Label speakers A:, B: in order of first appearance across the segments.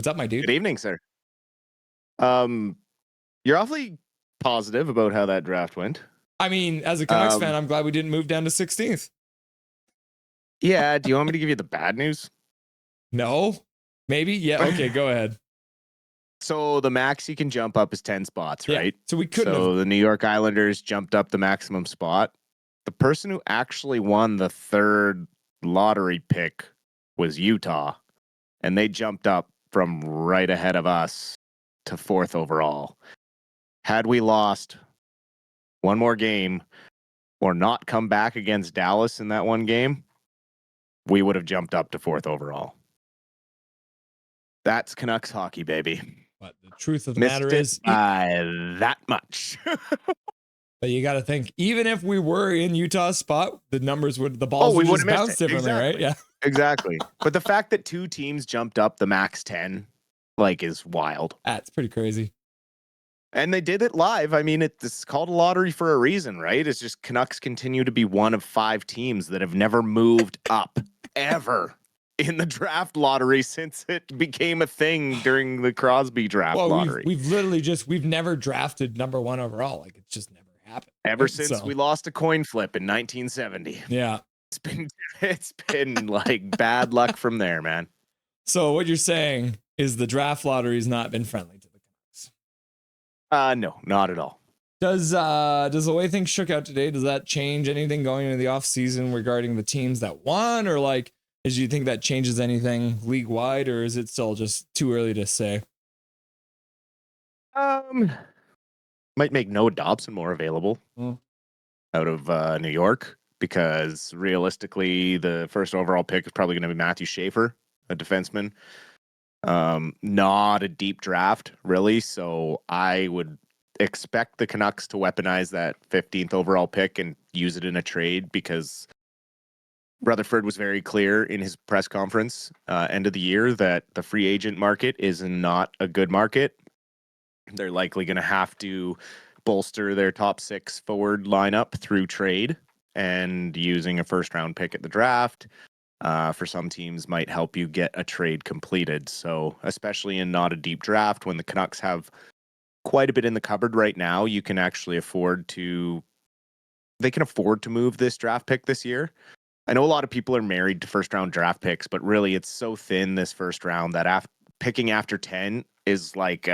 A: What's up, my dude?
B: Good evening, sir. You're awfully positive about how that draft went.
A: I mean, as a Canucks fan, I'm glad we didn't move down to 16th.
B: Yeah, do you want me to give you the bad news?
A: No? Maybe? Yeah, okay, go ahead.
B: So the max you can jump up is 10 spots, right?
A: So we couldn't
B: So
A: have.
B: the New York Islanders jumped up the maximum spot. The person who actually won the third lottery pick was Utah, and they jumped up from right ahead of us to 4th overall. Had we lost one more game or not come back against Dallas in that one game, we would have jumped up to 4th overall. That's Canucks hockey, baby.
A: But the truth of the
B: Missed
A: matter
B: it
A: is,
B: by that much.
A: but you got to think, even if we were in Utah's spot, the balls would just bounce differently,
B: exactly.
A: right? Yeah,
B: exactly. But the fact that 2 teams jumped up the max 10, is wild.
A: That's pretty crazy.
B: And they did it live. I mean, it's called a lottery for a reason, right? It's just Canucks continue to be one of 5 teams that have never moved up ever in the draft lottery since it became a thing during the Crosby draft lottery.
A: We've never drafted number 1 overall. Like, it's just never happened.
B: Ever since we lost a coin flip in 1970.
A: Yeah.
B: It's been like bad luck from there, man.
A: So what you're saying is the draft lottery has not been friendly to the Canucks.
B: No, not at all.
A: Does the way things shook out today, does that change anything going into the offseason regarding the teams that won, or do you think that changes anything league wide, or is it still just too early to say?
B: Might make Noah Dobson more available out of New York, because realistically, the first overall pick is probably going to be Matthew Schaefer, a defenseman. Not a deep draft, really. So I would expect the Canucks to weaponize that 15th overall pick and use it in a trade, because Rutherford was very clear in his press conference end of the year that the free agent market is not a good market. They're likely going to have to bolster their top 6 forward lineup through trade, and using a first round pick at the draft for some teams might help you get a trade completed. So especially in not a deep draft, when the Canucks have quite a bit in the cupboard right now, you can actually afford to move this draft pick this year. I know a lot of people are married to first round draft picks, but really it's so thin this first round that picking after 10 is like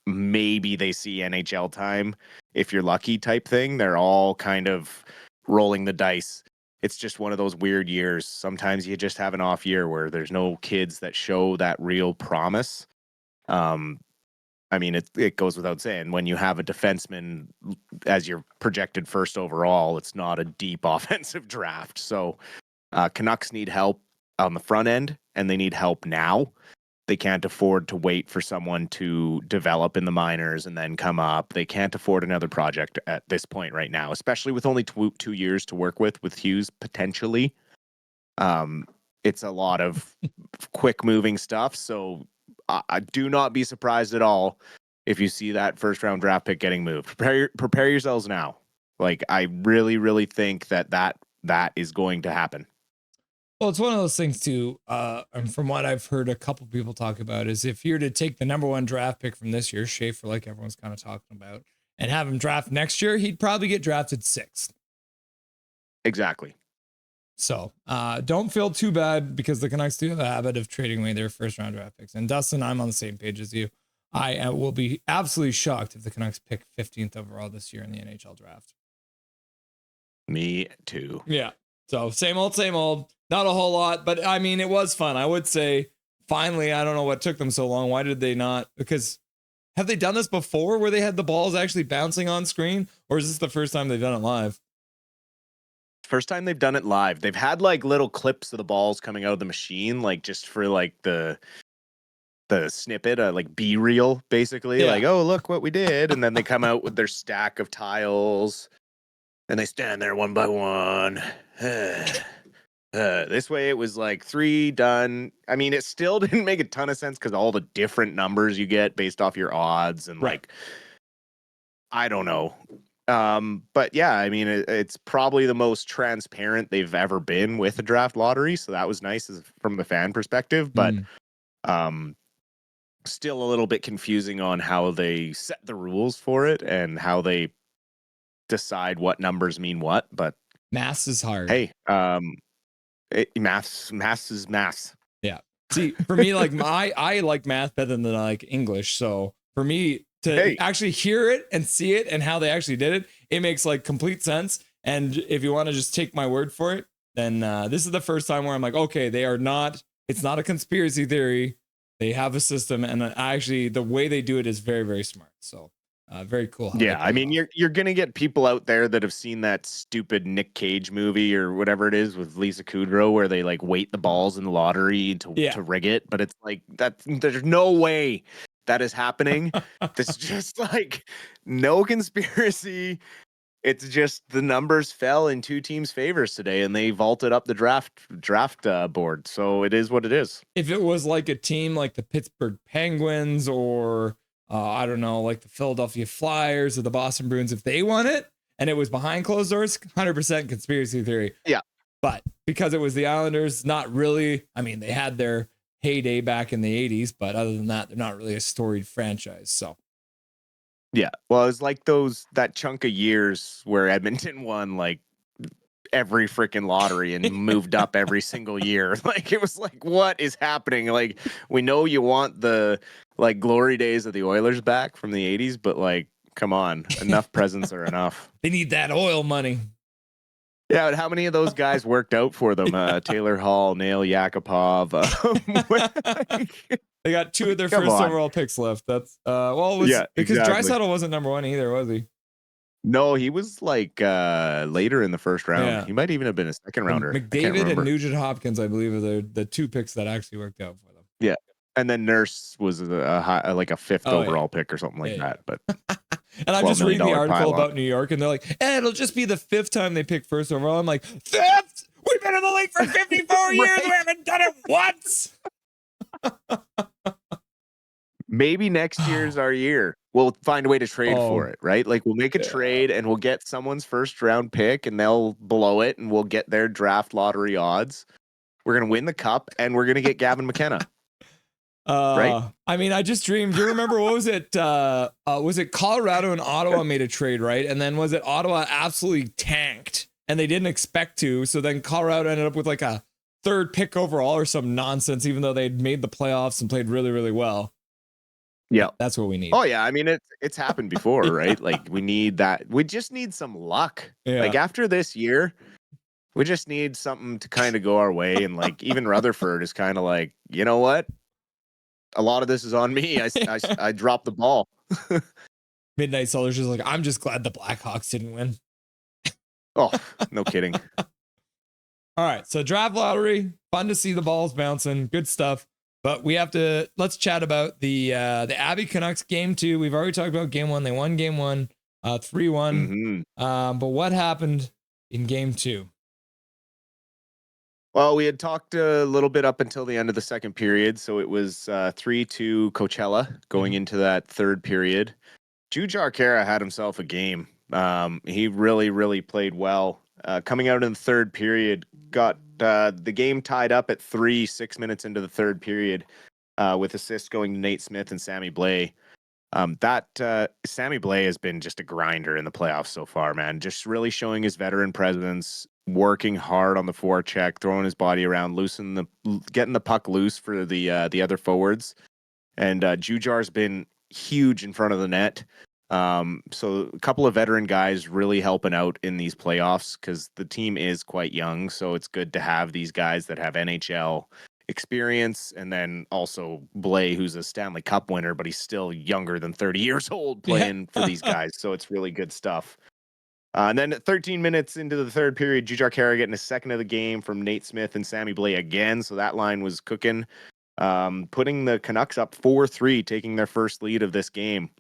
B: maybe they see NHL time if you're lucky type thing. They're all kind of rolling the dice. It's just one of those weird years. Sometimes you just have an off year where there's no kids that show that real promise. I mean, it goes without saying, when you have a defenseman as your projected first overall, it's not a deep offensive draft. So Canucks need help on the front end, and they need help now. They can't afford to wait for someone to develop in the minors and then come up. They can't afford another project at this point right now, especially with only 2 years to work with Hughes potentially. It's a lot of quick moving stuff. So I do not be surprised at all if you see that first round draft pick getting moved. Prepare yourselves now. I really, really think that is going to happen.
A: Well, it's one of those things too. And from what I've heard a couple people talk about, is if you're to take the number 1 draft pick from this year, Schaefer, like everyone's kind of talking about, and have him draft next year, he'd probably get drafted 6th.
B: Exactly.
A: So don't feel too bad, because the Canucks do have a habit of trading away their first round draft picks. And Dustin, I'm on the same page as you. I will be absolutely shocked if the Canucks pick 15th overall this year in the NHL draft.
B: Me too.
A: Yeah. So same old. Not a whole lot, but I mean, it was fun. I would say finally, I don't know what took them so long. Why did they not? Because have they done this before where they had the balls actually bouncing on screen? Or is this the first time they've done it live?
B: First time they've done it live. They've had little clips of the balls coming out of the machine, just for the snippet, B-reel, basically.
A: Yeah.
B: Oh, look what we did. And then they come out with their stack of tiles and they stand there one by one. This way it was 3 done. I mean, it still didn't make a ton of sense because all the different numbers you get based off your odds and
A: right.
B: I don't know. But yeah, I mean, it's probably the most transparent they've ever been with a draft lottery. So that was nice from the fan perspective. But still a little bit confusing on how they set the rules for it and how they decide what numbers mean what. But
A: Math is hard.
B: hey, math is math.
A: Yeah. See, for me, like I like math better than I like English. So for me to actually hear it and see it and how they actually did it, it makes like complete sense. And if you want to just take my word for it, then this is the first time where I'm like, okay, it's not a conspiracy theory. They have a system, and actually the way they do it is very, very smart. So very cool.
B: Yeah, I mean, you're gonna get people out there that have seen that stupid Nick Cage movie or whatever it is with Lisa Kudrow, where they like weight the balls in the lottery to rig it. But it's like there's no way that is happening. It's just like no conspiracy. It's just the numbers fell in two teams' favors today, and they vaulted up the draft board. So it is what it is.
A: If it was like a team like the Pittsburgh Penguins or I don't know, like the Philadelphia Flyers or the Boston Bruins, if they won it and it was behind closed doors, 100% conspiracy theory.
B: Yeah.
A: But because it was the Islanders, not really. I mean, they had their heyday back in the 80s, but other than that, they're not really a storied franchise. So.
B: Yeah, well, it's like that chunk of years where Edmonton won like every freaking lottery and moved up every single year. Like it was like, what is happening? Like we know you want the like glory days of the Oilers back from the 80s, but like, come on, enough presents are enough.
A: They need that oil money.
B: Yeah, but how many of those guys worked out for them? Taylor Hall, Nail Yakupov.
A: They got two of their first overall picks left. That's because Draisaitl wasn't number one either, was he?
B: No, he was like later in the first round. Yeah. He might even have been a second rounder.
A: McDavid and Nugent Hopkins, I believe, are the two picks that actually worked out for them.
B: Yeah, and then Nurse was like a fifth overall pick or something like that. But
A: and I'm just reading the article about New York, and they're like, it'll just be the fifth time they pick first overall. I'm like, fifth? We've been in the league for 54 years. We haven't done it once.
B: Maybe next year's our year. We'll find a way to trade for it, right? Like we'll make a trade and we'll get someone's first round pick and they'll blow it and we'll get their draft lottery odds. We're going to win the cup and we're going to get Gavin McKenna. Right?
A: I mean, I just dreamed. Do you remember what was it? Was it Colorado and Ottawa made a trade, right? And then was it Ottawa absolutely tanked and they didn't expect to. So then Colorado ended up with like a third pick overall or some nonsense, even though they'd made the playoffs and played really, really well.
B: Yeah,
A: that's what we need.
B: Oh yeah, I mean it's happened before, right? Like we need that. We just need some luck. Yeah. Like after this year, we just need something to kind of go our way. And like even Rutherford is kind of like, you know what? A lot of this is on me. I dropped the ball.
A: Midnight Sellers is like, I'm just glad the Blackhawks didn't win.
B: Oh, no kidding.
A: All right, so draft lottery, fun to see the balls bouncing, good stuff. But let's chat about the Abbey Canucks game 2. We've already talked about game 1. They won game 1, 3-1. But what happened in game 2?
B: Well, we had talked a little bit up until the end of the second period. So it was 3-2 Coachella going into that third period. Jujhar Khaira had himself a game. He really, really played well. Coming out in the third period, got the game tied up at 6 minutes into the third period, with assists going to Nate Smith and Sammy Blais. Sammy Blais has been just a grinder in the playoffs so far, man. Just really showing his veteran presence, working hard on the forecheck, throwing his body around, getting the puck loose for the other forwards. And Jujhar's been huge in front of the net. So a couple of veteran guys really helping out in these playoffs because the team is quite young. So it's good to have these guys that have NHL experience. And then also Blais, who's a Stanley Cup winner, but he's still younger than 30 years old playing for these guys. So it's really good stuff. And then 13 minutes into the third period, Jujhar Khaira getting a second of the game from Nate Smith and Sammy Blais again. So that line was cooking, putting the Canucks up 4-3, taking their first lead of this game.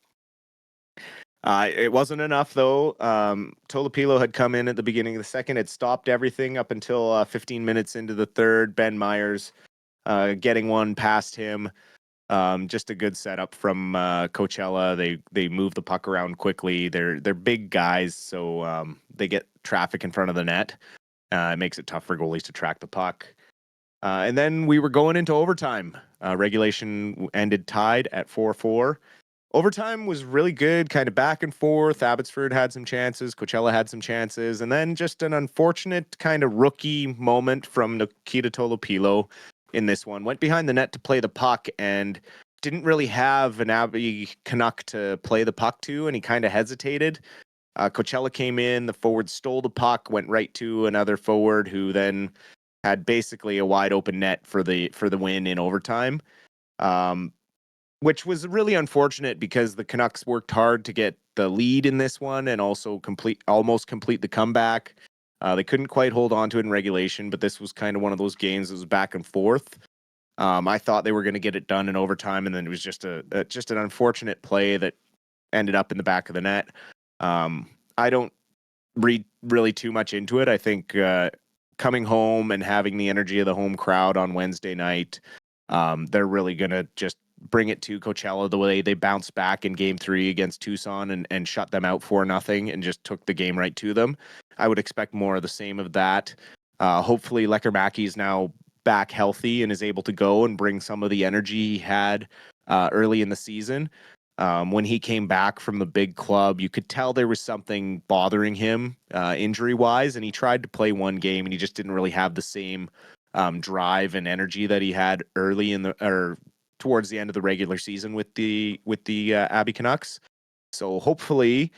B: It wasn't enough, though. Tolopilo had come in at the beginning of the second. It stopped everything up until 15 minutes into the third. Ben Myers getting one past him. Just a good setup from Coachella. They move the puck around quickly. They're big guys, so they get traffic in front of the net. It makes it tough for goalies to track the puck. And then we were going into overtime. Regulation ended tied at 4-4. Overtime was really good, kind of back and forth. Abbotsford had some chances. Coachella had some chances. And then just an unfortunate kind of rookie moment from Nikita Tolopilo in this one. Went behind the net to play the puck and didn't really have an Abbey Canuck to play the puck to, and he kind of hesitated. Coachella came in, the forward stole the puck, went right to another forward who then had basically a wide open net for the win in overtime. Which was really unfortunate because the Canucks worked hard to get the lead in this one and also almost complete the comeback. They couldn't quite hold on to it in regulation, but this was kind of one of those games that was back and forth. I thought they were going to get it done in overtime, and then it was just an unfortunate play that ended up in the back of the net. I don't read really too much into it. I think coming home and having the energy of the home crowd on Wednesday night, they're really going to just bring it to Coachella the way they bounced back in game 3 against Tucson and shut them out 4-0 and just took the game right to them. I would expect more of the same of that. Hopefully Lekkerimäki is now back healthy and is able to go and bring some of the energy he had early in the season. When he came back from the big club, you could tell there was something bothering him injury-wise, and he tried to play one game and he just didn't really have the same drive and energy that he had early towards the end of the regular season with the Abbey Canucks. So hopefully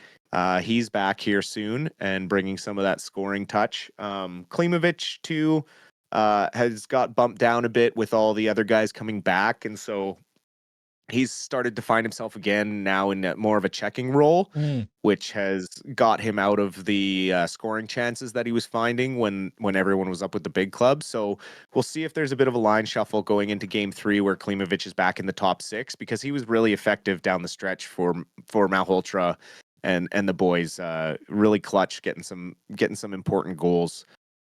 B: he's back here soon and bringing some of that scoring touch. Klimovich too has got bumped down a bit with all the other guys coming back, and so he's started to find himself again now in more of a checking role, which has got him out of the scoring chances that he was finding when everyone was up with the big club. So we'll see if there's a bit of a line shuffle going into game 3 where Klimovich is back in the top 6, because he was really effective down the stretch for Malhotra and the boys. Really clutch, getting some important goals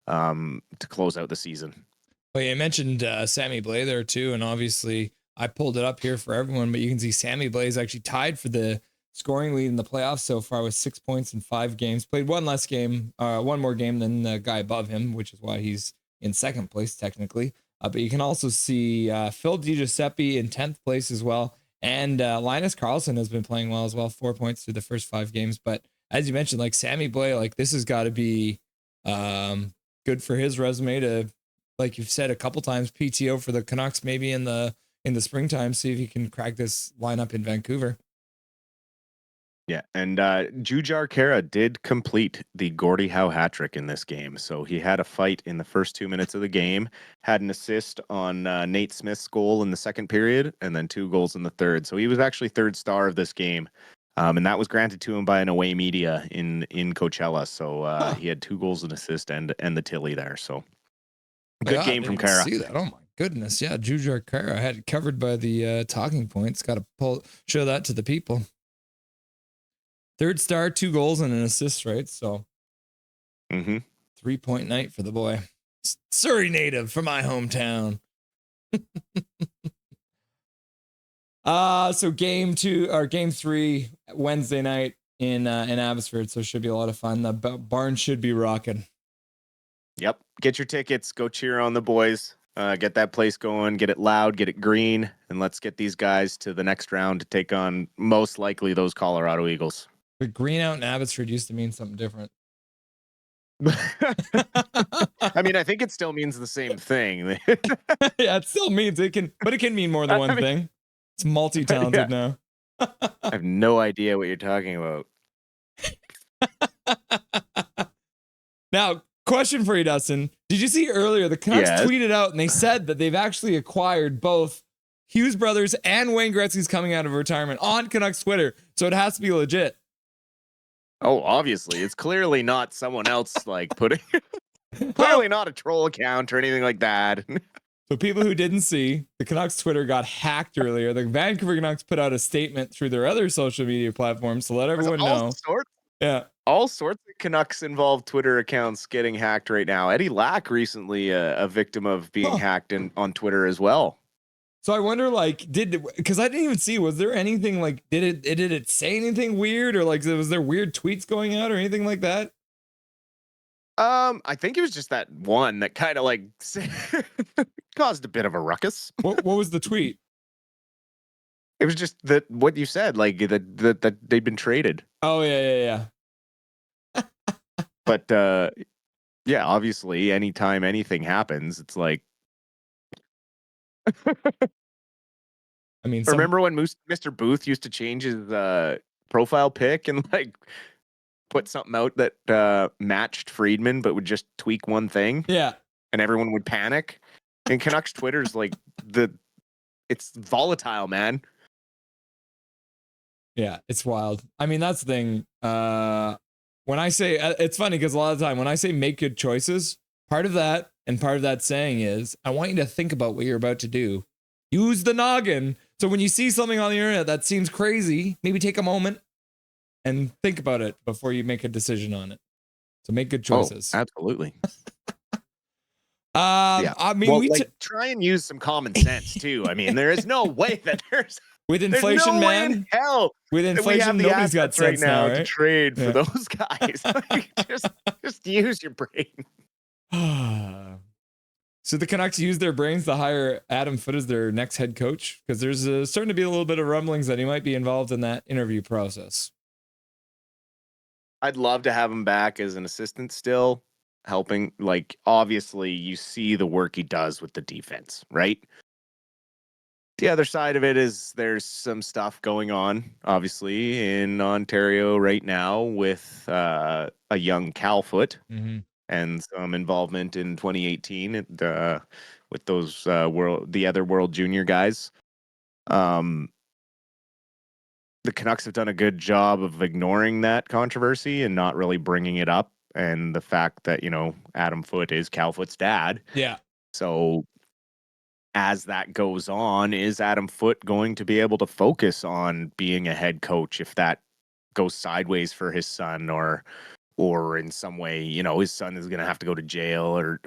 B: to close out the season.
A: Well, you mentioned Sammy Blais there too, and obviously I pulled it up here for everyone, but you can see Sammy Blais actually tied for the scoring lead in the playoffs so far with 6 points in 5 games. Played one more game than the guy above him, which is why he's in second place technically. But you can also see Phil DiGiuseppe in 10th place as well. And Linus Karlsson has been playing well as well, 4 points through the first 5 games. But as you mentioned, like Sammy Blais, like this has got to be good for his resume to, like you've said a couple times, PTO for the Canucks maybe in the springtime, see if he can crack this lineup in Vancouver.
B: Yeah, and Jujhar Khaira did complete the Gordie Howe hat trick in this game. So he had a fight in the first 2 minutes of the game, had an assist on Nate Smith's goal in the second period, and then 2 goals in the third. So he was actually third star of this game. And that was granted to him by an away media in Coachella. So he had 2 goals, an assist, and the Tilly there. So good game from Khaira.
A: See that? Oh my goodness, yeah, Jujhar Khaira. I had it covered by the talking points. Got to show that to the people. Third star, 2 goals and an assist, right? So 3-point night for the boy. Surrey native from my hometown. So game 3 Wednesday night in Abbotsford. So it should be a lot of fun. The barn should be rocking.
B: Yep. Get your tickets. Go cheer on the boys. Get that place going. Get it loud. Get it green. And let's get these guys to the next round to take on most likely those Colorado Eagles.
A: But green out in Abbotsford used to mean something different.
B: I mean, I think it still means the same thing.
A: Yeah, it still means it can mean more than one thing. It's multi-talented now.
B: I have no idea what you're talking about.
A: Now, question for you, Dustin. Did you see earlier the Canucks tweeted out and they said that they've actually acquired both Hughes brothers and Wayne Gretzky's coming out of retirement on Canucks Twitter, so it has to be legit.
B: Oh, obviously. It's clearly not someone else like putting clearly not a troll account or anything like that.
A: So people who didn't see, the Canucks Twitter got hacked earlier. The Vancouver Canucks put out a statement through their other social media platforms to let everyone know.
B: All sorts of Canucks involved Twitter accounts getting hacked right now. Eddie Lack recently a victim of being hacked on Twitter as well.
A: So I wonder, like, because I didn't even see, was there anything like, did it say anything weird, or like, was there weird tweets going out or anything like that?
B: I think it was just that one that kind of like caused a bit of a ruckus.
A: What was the tweet?
B: It was just that what you said, like that they'd been traded.
A: Oh yeah.
B: But yeah, obviously, anytime anything happens, it's like.
A: I mean,
B: Remember when Mr. Booth used to change his profile pic and like put something out that matched Friedman, but would just tweak one thing?
A: Yeah.
B: And everyone would panic. And Canucks Twitter's like it's volatile, man.
A: Yeah, it's wild. I mean, that's the thing. When I say, it's funny because a lot of the time when I say make good choices, part of that saying is I want you to think about what you're about to do. Use the noggin. So when you see something on the internet that seems crazy, maybe take a moment and think about it before you make a decision on it. So make good choices.
B: Oh, absolutely.
A: Yeah. I mean,
B: well, try and use some common sense too. I mean, there is no way that
A: with inflation,
B: no
A: man.
B: Way in hell
A: with inflation, nobody's got sense
B: right now
A: right?
B: to trade for those guys. Like, just use your brain.
A: So the Canucks use their brains to hire Adam Foote as their next head coach because there's starting to be a little bit of rumblings that he might be involved in that interview process.
B: I'd love to have him back as an assistant still, helping. Like, obviously, you see the work he does with the defense, right? The other side of it is there's some stuff going on, obviously, in Ontario right now with a young Cal Foote.
A: Mm-hmm.
B: And some involvement in 2018 with those the other World Junior guys. The Canucks have done a good job of ignoring that controversy and not really bringing it up. And the fact that, Adam Foote is Cal Foote's dad.
A: Yeah.
B: So as that goes on, is Adam Foote going to be able to focus on being a head coach if that goes sideways for his son or in some way, his son is going to have to go to jail or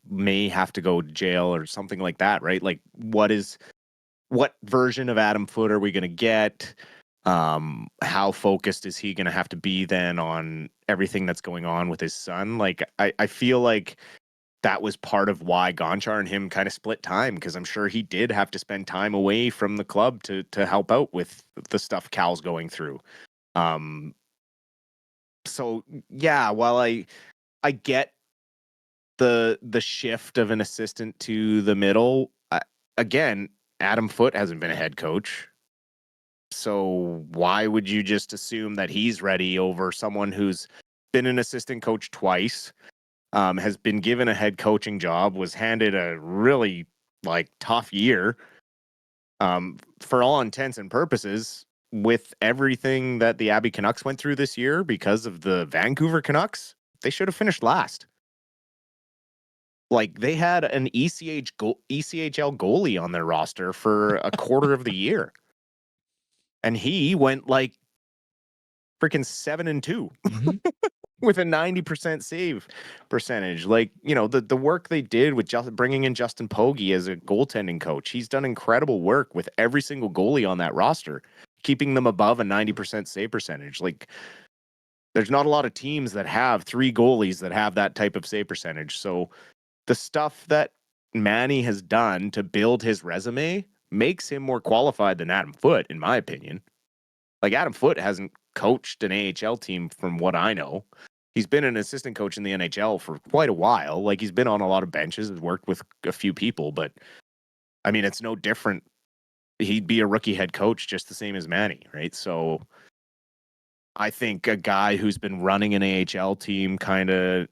B: may have to go to jail or something like that, right? Like, what version of Adam Foote are we going to get? How focused is he going to have to be then on everything that's going on with his son? Like, I feel like that was part of why Gonchar and him kind of split time, because I'm sure he did have to spend time away from the club to help out with the stuff Cal's going through. So yeah, while I get the shift of an assistant to the middle, again, Adam Foote hasn't been a head coach. So why would you just assume that he's ready over someone who's been an assistant coach twice, has been given a head coaching job, was handed a really tough year, for all intents and purposes, with everything that the Abbey Canucks went through this year because of the Vancouver Canucks, they should have finished last. Like, they had an ECHL goalie on their roster for a quarter of the year. And he went freaking 7-2 with a 90% save percentage. Like, the work they did with bringing in Justin Pogge as a goaltending coach, he's done incredible work with every single goalie on that roster, keeping them above a 90% save percentage. Like, there's not a lot of teams that have 3 goalies that have that type of save percentage. So the stuff that Manny has done to build his resume makes him more qualified than Adam Foote, in my opinion. Like, Adam Foote hasn't coached an AHL team from what I know. He's been an assistant coach in the NHL for quite a while. Like, he's been on a lot of benches, has worked with a few people, but I mean, it's no different. He'd be a rookie head coach just the same as Manny, right? So I think a guy who's been running an AHL team kind of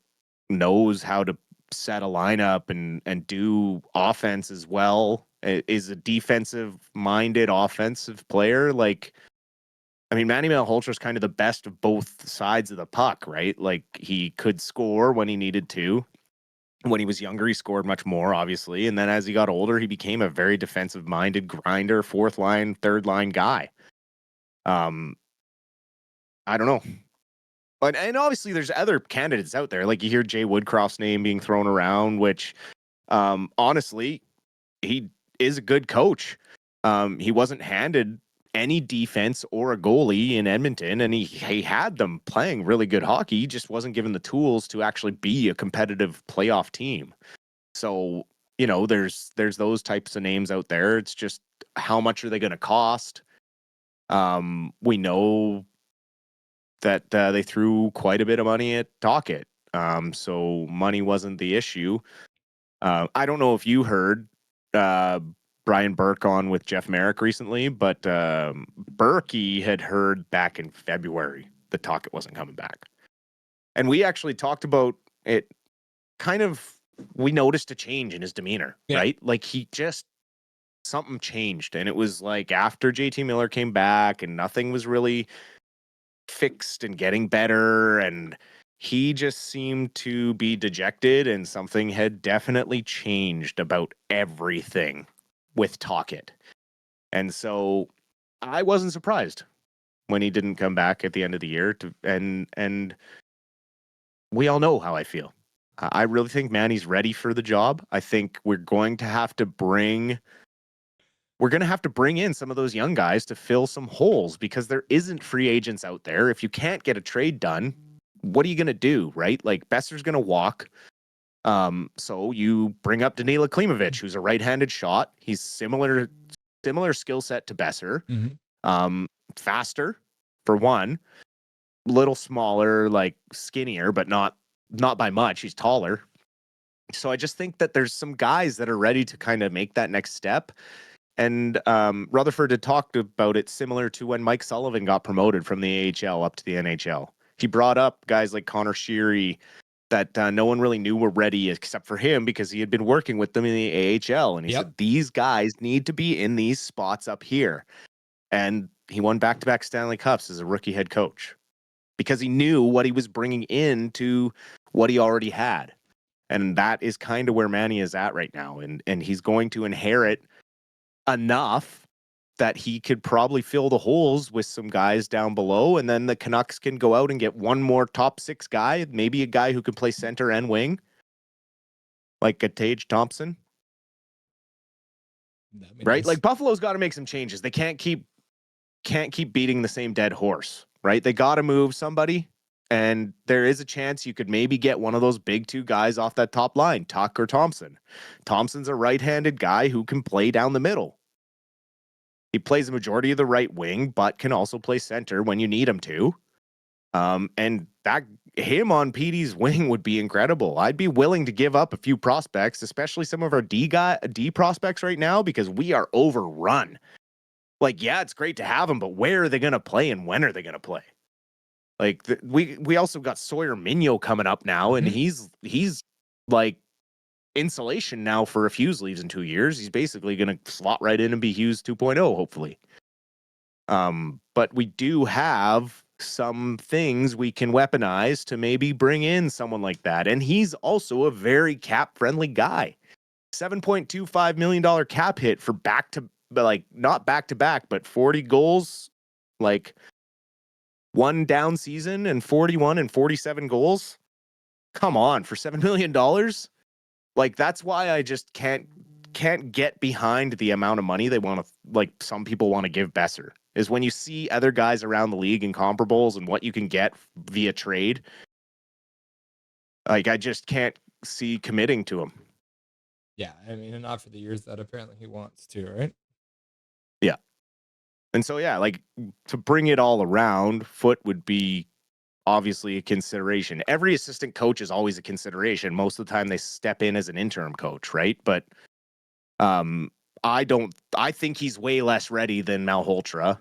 B: knows how to set a lineup and do offense as well, is a defensive-minded offensive player. Like, I mean, Manny Malhotra is kind of the best of both sides of the puck, right? Like, he could score when he needed to. When he was younger, he scored much more, obviously. And then as he got older, he became a very defensive-minded grinder, fourth line, third line guy. I don't know. And obviously there's other candidates out there. Like, you hear Jay Woodcroft's name being thrown around, which honestly, he is a good coach. He wasn't handed any defense or a goalie in Edmonton, and he had them playing really good hockey. He just wasn't given the tools to actually be a competitive playoff team. So, there's those types of names out there. It's just how much are they going to cost? We know that they threw quite a bit of money at Dockett. So money wasn't the issue. I don't know if you heard Brian Burke on with Jeff Merrick recently, but Berkey had heard back in February that Tocchet wasn't coming back. And we actually talked about it we noticed a change in his demeanor, right? Like something changed. And it was like after JT Miller came back and nothing was really fixed and getting better, and he just seemed to be dejected, and something had definitely changed about everything with Tocchet. And so I wasn't surprised when he didn't come back at the end of the year and we all know how I feel. I really think Manny's ready for the job. I think we're going to have to bring in some of those young guys to fill some holes because there isn't free agents out there. If you can't get a trade done, what are you going to do, right? Like Besser's going to walk. So you bring up Danila Klimovich, who's a right-handed shot. He's similar skill set to Besser.
A: Mm-hmm.
B: Faster for one, little smaller, like skinnier, but not by much. He's taller. So I just think that there's some guys that are ready to kind of make that next step. And Rutherford had talked about it similar to when Mike Sullivan got promoted from the AHL up to the NHL. He brought up guys like Connor Sheary that no one really knew were ready except for him because he had been working with them in the AHL. And he said, these guys need to be in these spots up here. And he won back-to-back Stanley Cups as a rookie head coach because he knew what he was bringing into what he already had. And that is kind of where Manny is at right now. And he's going to inherit enough that he could probably fill the holes with some guys down below, and then the Canucks can go out and get one more top six guy, maybe a guy who can play center and wing, like a Tage Thompson. Right? Nice. Like Buffalo's got to make some changes. They can't keep beating the same dead horse, right? They got to move somebody, and there is a chance you could maybe get one of those big two guys off that top line, Tuck or Thompson. Thompson's a right-handed guy who can play down the middle. He plays the majority of the right wing, but can also play center when you need him to. And that him on PD's wing would be incredible. I'd be willing to give up a few prospects, especially some of our D prospects right now, because we are overrun. Like, yeah, it's great to have them, but where are they going to play and when are they going to play? Like we also got Sawyer Minyo coming up now, and he's like insulation now for if Hughes leaves in 2 years. He's basically going to slot right in and be Hughes 2.0, hopefully. But we do have some things we can weaponize to maybe bring in someone like that. And he's also a very cap-friendly guy. $7.25 million cap hit for not back-to-back, but 40 goals, like one down season and 41 and 47 goals. Come on, for $7 million? Like, that's why I just can't get behind the amount of money they want to, like, some people want to give Besser, is when you see other guys around the league in comparables and what you can get via trade. Like, I just can't see committing to him.
A: Yeah, I mean, and not for the years that apparently he wants to, right?
B: Yeah. And so, yeah, like, to bring it all around, Foote would be obviously a consideration. Every assistant coach is always a consideration. Most of the time they step in as an interim coach, right? But I think he's way less ready than Malhotra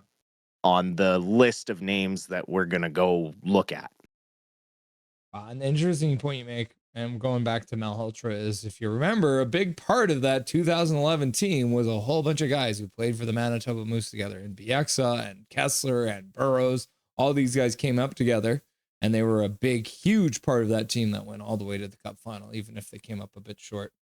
B: on the list of names that we're going to go look at.
A: An interesting point you make, and going back to Malhotra, is if you remember, a big part of that 2011 team was a whole bunch of guys who played for the Manitoba Moose together, and Bieksa and Kessler and Burroughs. All these guys came up together, and they were a big, huge part of that team that went all the way to the Cup final, even if they came up a bit short.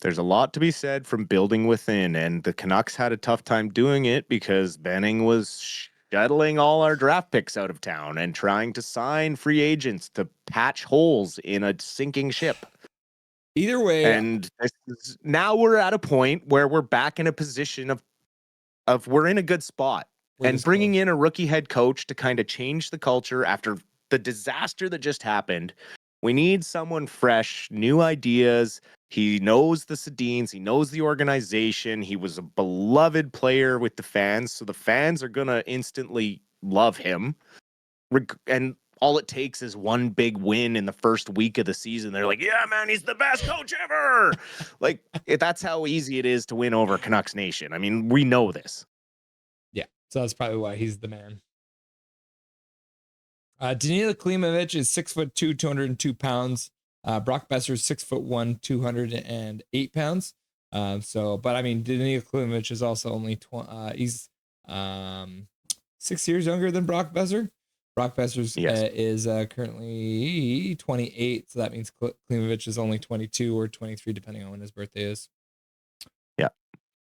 B: There's a lot to be said from building within, and the Canucks had a tough time doing it because Benning was shuttling all our draft picks out of town and trying to sign free agents to patch holes in a sinking ship.
A: Either way.
B: And now we're at a point where we're back in a position of of we're in a good spot. And bringing in a rookie head coach to kind of change the culture after the disaster that just happened. We need someone fresh, new ideas. He knows the Sedins. He knows the organization. He was a beloved player with the fans. So the fans are going to instantly love him. And all it takes is one big win in the first week of the season. They're like, yeah, man, he's the best coach ever. Like, that's how easy it is to win over Canucks Nation. I mean, we know this.
A: Yeah, so that's probably why he's the man. Danila Klimovich is 6'2", 202 pounds. Brock Besser is 6'1", 208 pounds. But I mean, Danila Klimovich is also only he's 6 years younger than Brock Besser. Brock Besser is currently 28, so that means Klimovich is only 22 or 23, depending on when his birthday is.
B: Yeah.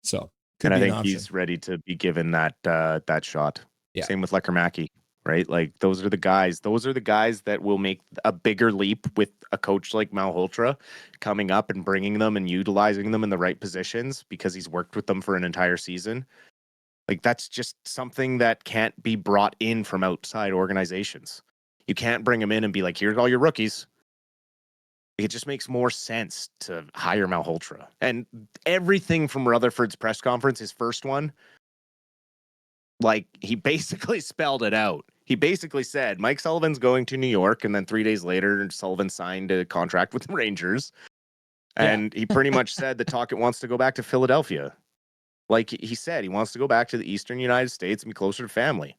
A: So,
B: and I think he's ready to be given that shot. Yeah. Same with Lekermacki, right? Like those are the guys that will make a bigger leap with a coach like Malhotra coming up and bringing them and utilizing them in the right positions because he's worked with them for an entire season. Like that's just something that can't be brought in from outside organizations. You can't bring them in and be like, here's all your rookies. It just makes more sense to hire Malhotra. And everything from Rutherford's press conference, his first one, like he basically spelled it out. He basically said, Mike Sullivan's going to New York, and then 3 days later, Sullivan signed a contract with the Rangers. And he pretty much said that Tocchet wants to go back to Philadelphia. Like he said, he wants to go back to the Eastern United States and be closer to family.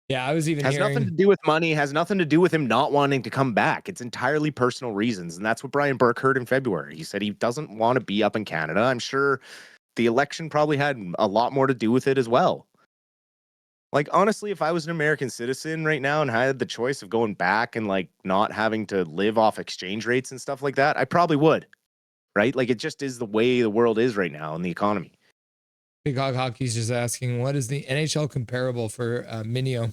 A: Yeah, I was even
B: has nothing to do with money, has nothing to do with him not wanting to come back. It's entirely personal reasons. And that's what Brian Burke heard in February. He said he doesn't want to be up in Canada. I'm sure the election probably had a lot more to do with it as well. Like, honestly, if I was an American citizen right now and had the choice of going back and like not having to live off exchange rates and stuff like that, I probably would. Right? Like, it just is the way the world is right now in the economy.
A: Big Hog Hockey's just asking, what is the NHL comparable for Minio?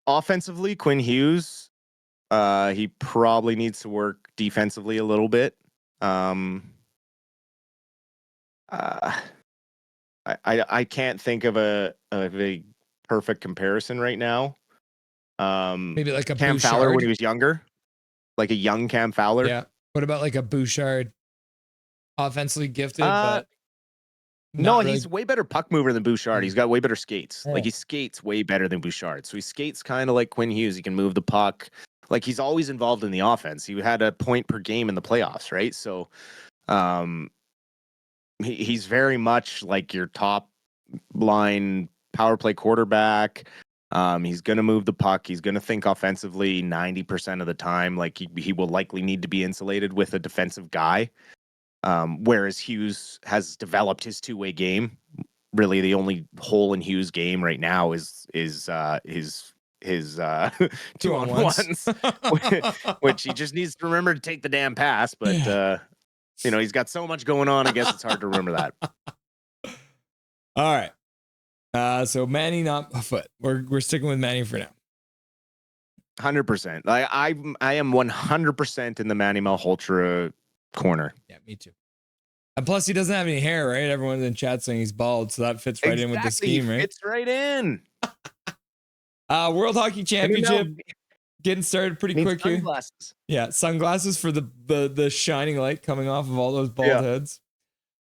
B: Offensively, Quinn Hughes, he probably needs to work defensively a little bit. I can't think of a perfect comparison right now.
A: Maybe like a
B: Cam
A: Bouchard.
B: Fowler when he was younger, like a young Cam Fowler.
A: Yeah. What about like a Bouchard? Offensively gifted, but
B: no, really. He's way better puck mover than Bouchard. He's got way better skates. Like he skates way better than Bouchard. So he skates kind of like Quinn Hughes. He can move the puck. Like he's always involved in the offense. He had a point per game in the playoffs, right? So, he's very much like your top line power play quarterback. He's going to move the puck. He's going to think offensively 90% of the time. Like he will likely need to be insulated with a defensive guy. Whereas Hughes has developed his two-way game. Really, the only hole in Hughes' game right now is his 2-on-1s, which he just needs to remember to take the damn pass. But he's got so much going on. I guess it's hard to remember that.
A: All right. So Manny, not Foot. We're sticking with Manny for now.
B: 100%. I am 100% in the Manny Malhotra corner.
A: Yeah, me too. And plus, he doesn't have any hair, right? Everyone's in chat saying he's bald, so that fits right in with the scheme, right?
B: Fits right in.
A: World Hockey Championship getting started pretty quick
B: sunglasses.
A: Here. Yeah, sunglasses for the shining light coming off of all those bald heads.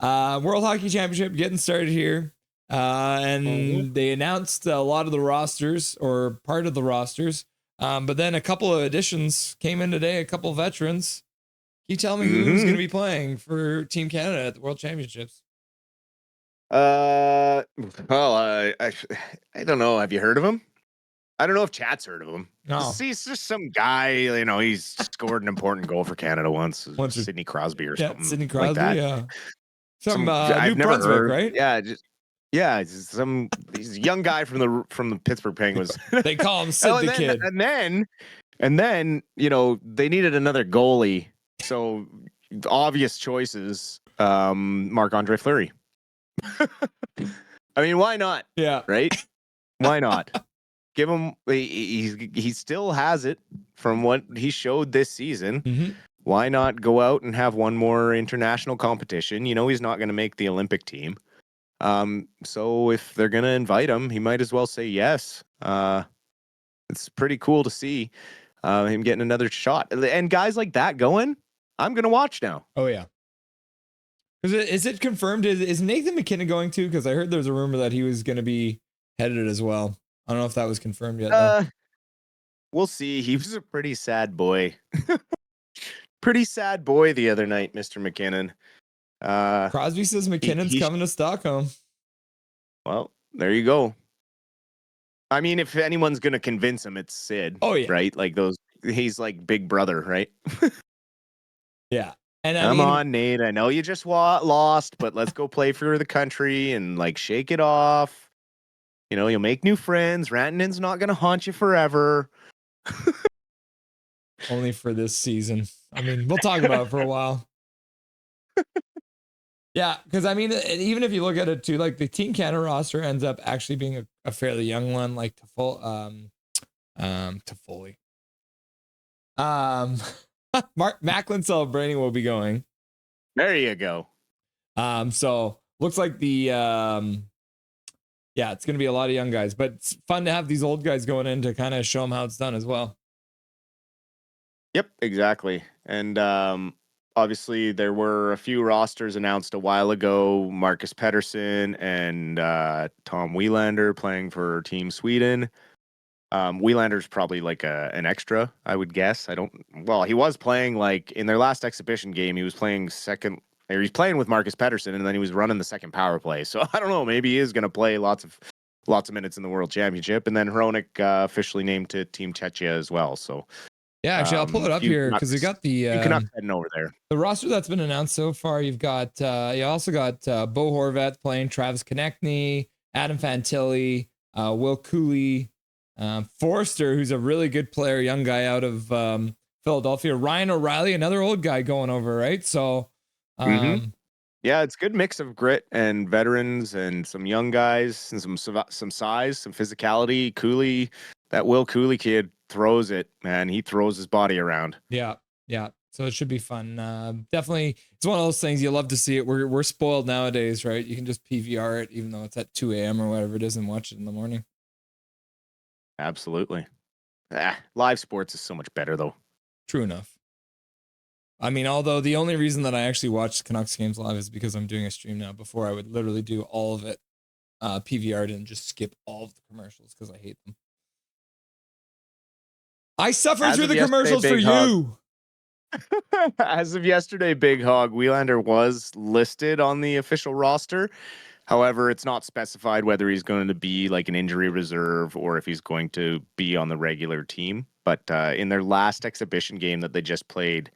A: World Hockey Championship getting started here. And they announced a lot of the rosters or part of the rosters. But then a couple of additions came in today, a couple of veterans. Can you tell me who's going to be playing for Team Canada at the World Championships?
B: I don't know. Have you heard of him? I don't know if Chat's heard of him.
A: No.
B: He's just some guy, he's scored an important goal for Canada once Sidney Crosby or something.
A: Sidney Crosby,
B: like that.
A: Yeah. Some New Brunswick, right?
B: Yeah, he's a young guy from the Pittsburgh Penguins.
A: They call him Sid the Kid.
B: And then, they needed another goalie. So obvious choices, Marc-Andre Fleury. I mean, why not?
A: Yeah.
B: Right? Why not? Give him he still has it from what he showed this season. why not go out and have one more international competition? You know, he's not going to make the Olympic team. So if they're going to invite him, he might as well say yes. It's pretty cool to see him getting another shot. And guys like that going, I'm going to watch now.
A: Oh, yeah. Is it confirmed? Is Nathan McKinnon going too? Because I heard there's a rumor that he was going to be headed as well. I don't know if that was confirmed yet, though.
B: We'll see. He was a pretty sad boy. Pretty sad boy the other night, Mr. McKinnon.
A: Crosby says McKinnon's coming to Stockholm.
B: Well, there you go. I mean, if anyone's going to convince him, it's Sid.
A: Oh, yeah.
B: Right? Like he's like big brother, right?
A: Yeah. And
B: Come on, Nate. I know you just lost, but let's go play for the country and like shake it off. You know, you'll make new friends. Rantanen's not going to haunt you forever.
A: Only for this season. I mean, we'll talk about it for a while. Yeah, because I mean, even if you look at it too, like the Team Canada roster ends up actually being a fairly young one, like Toffoli. Macklin Celebrating will be going.
B: There you go.
A: So looks like yeah, it's gonna be a lot of young guys, but it's fun to have these old guys going in to kind of show them how it's done as well.
B: Yep, exactly. And obviously there were a few rosters announced a while ago. Marcus Pettersson and Tom Wielander playing for Team Sweden. Wielander's probably like an extra, I would guess. He was playing like in their last exhibition game, he was playing second, or he's playing with Marcus Pettersson, and then he was running the second power play. So I don't know, maybe he is going to play lots of minutes in the World Championship. And then Hronik officially named to Team Czechia as well. So
A: yeah, actually, I'll pull it up here because we got the
B: Canucks heading over there.
A: The roster that's been announced so far. You've got you also got Bo Horvat playing, Travis Konechny, Adam Fantilli, Will Cooley, Forster, who's a really good player, young guy out of Philadelphia, Ryan O'Reilly, another old guy going over, right? So,
B: yeah, it's a good mix of grit and veterans and some young guys and some size, some physicality. Cooley, that Will Cooley kid throws it, man. He throws his body around.
A: Yeah. So it should be fun. Definitely, it's one of those things you love to see it. We're spoiled nowadays, right? You can just PVR it, even though it's at 2 a.m. or whatever it is, and watch it in the morning.
B: Absolutely. Live sports is so much better, though.
A: True enough. I mean, although the only reason that I actually watch Canucks games live is because I'm doing a stream now. Before I would literally do all of it PVR'd and just skip all of the commercials because I hate them. I suffer through the commercials for you.
B: As of yesterday, Big Hog, Wielander was listed on the official roster. However, it's not specified whether he's going to be like an injury reserve or if he's going to be on the regular team. But in their last exhibition game that they just played,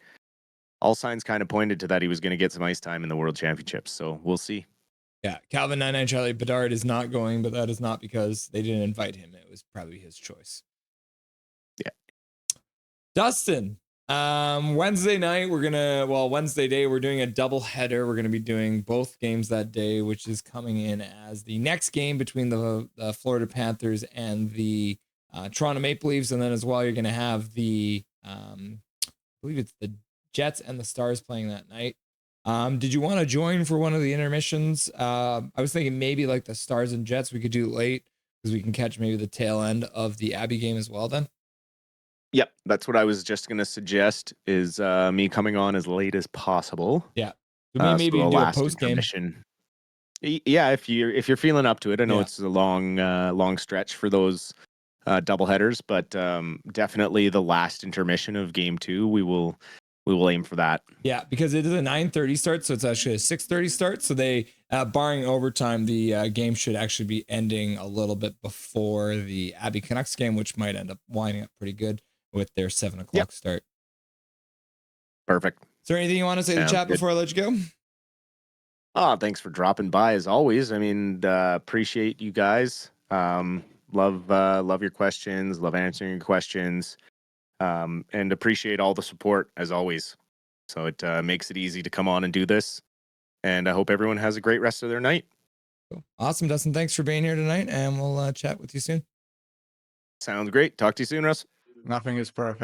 B: all signs kind of pointed to that he was going to get some ice time in the World Championships. So we'll see.
A: Yeah, Calvin 99 Charlie Bedard is not going, but that is not because they didn't invite him. It was probably his choice.
B: Yeah.
A: Dustin, Wednesday night, Wednesday day, we're doing a double header. We're going to be doing both games that day, which is coming in as the next game between the Florida Panthers and the Toronto Maple Leafs. And then as well, you're going to have the, I believe it's the Jets and the Stars playing that night. Did you want to join for one of the intermissions? I was thinking maybe like the Stars and Jets we could do late because we can catch maybe the tail end of the Abbey game as well then.
B: Yep, that's what I was just going to suggest is me coming on as late as possible.
A: Yeah. So maybe do a post game.
B: Yeah, if you're feeling up to it. I know it's a long stretch for those double headers, but definitely the last intermission of game 2, we will aim for that.
A: Yeah, because it is a 9:30 start, so it's actually a 6:30 start. So they, barring overtime, the game should actually be ending a little bit before the Abbey Canucks game, which might end up winding up pretty good with their 7 o'clock start.
B: Perfect.
A: Is there anything you want to say to chat before I let you go?
B: Oh, thanks for dropping by as always. I mean, appreciate you guys. Love your questions. Love answering your questions. And appreciate all the support as always. So it makes it easy to come on and do this. And I hope everyone has a great rest of their night.
A: Cool. Awesome, Dustin. Thanks for being here tonight, and we'll chat with you soon.
B: Sounds great. Talk to you soon, Russ.
C: Nothing is perfect.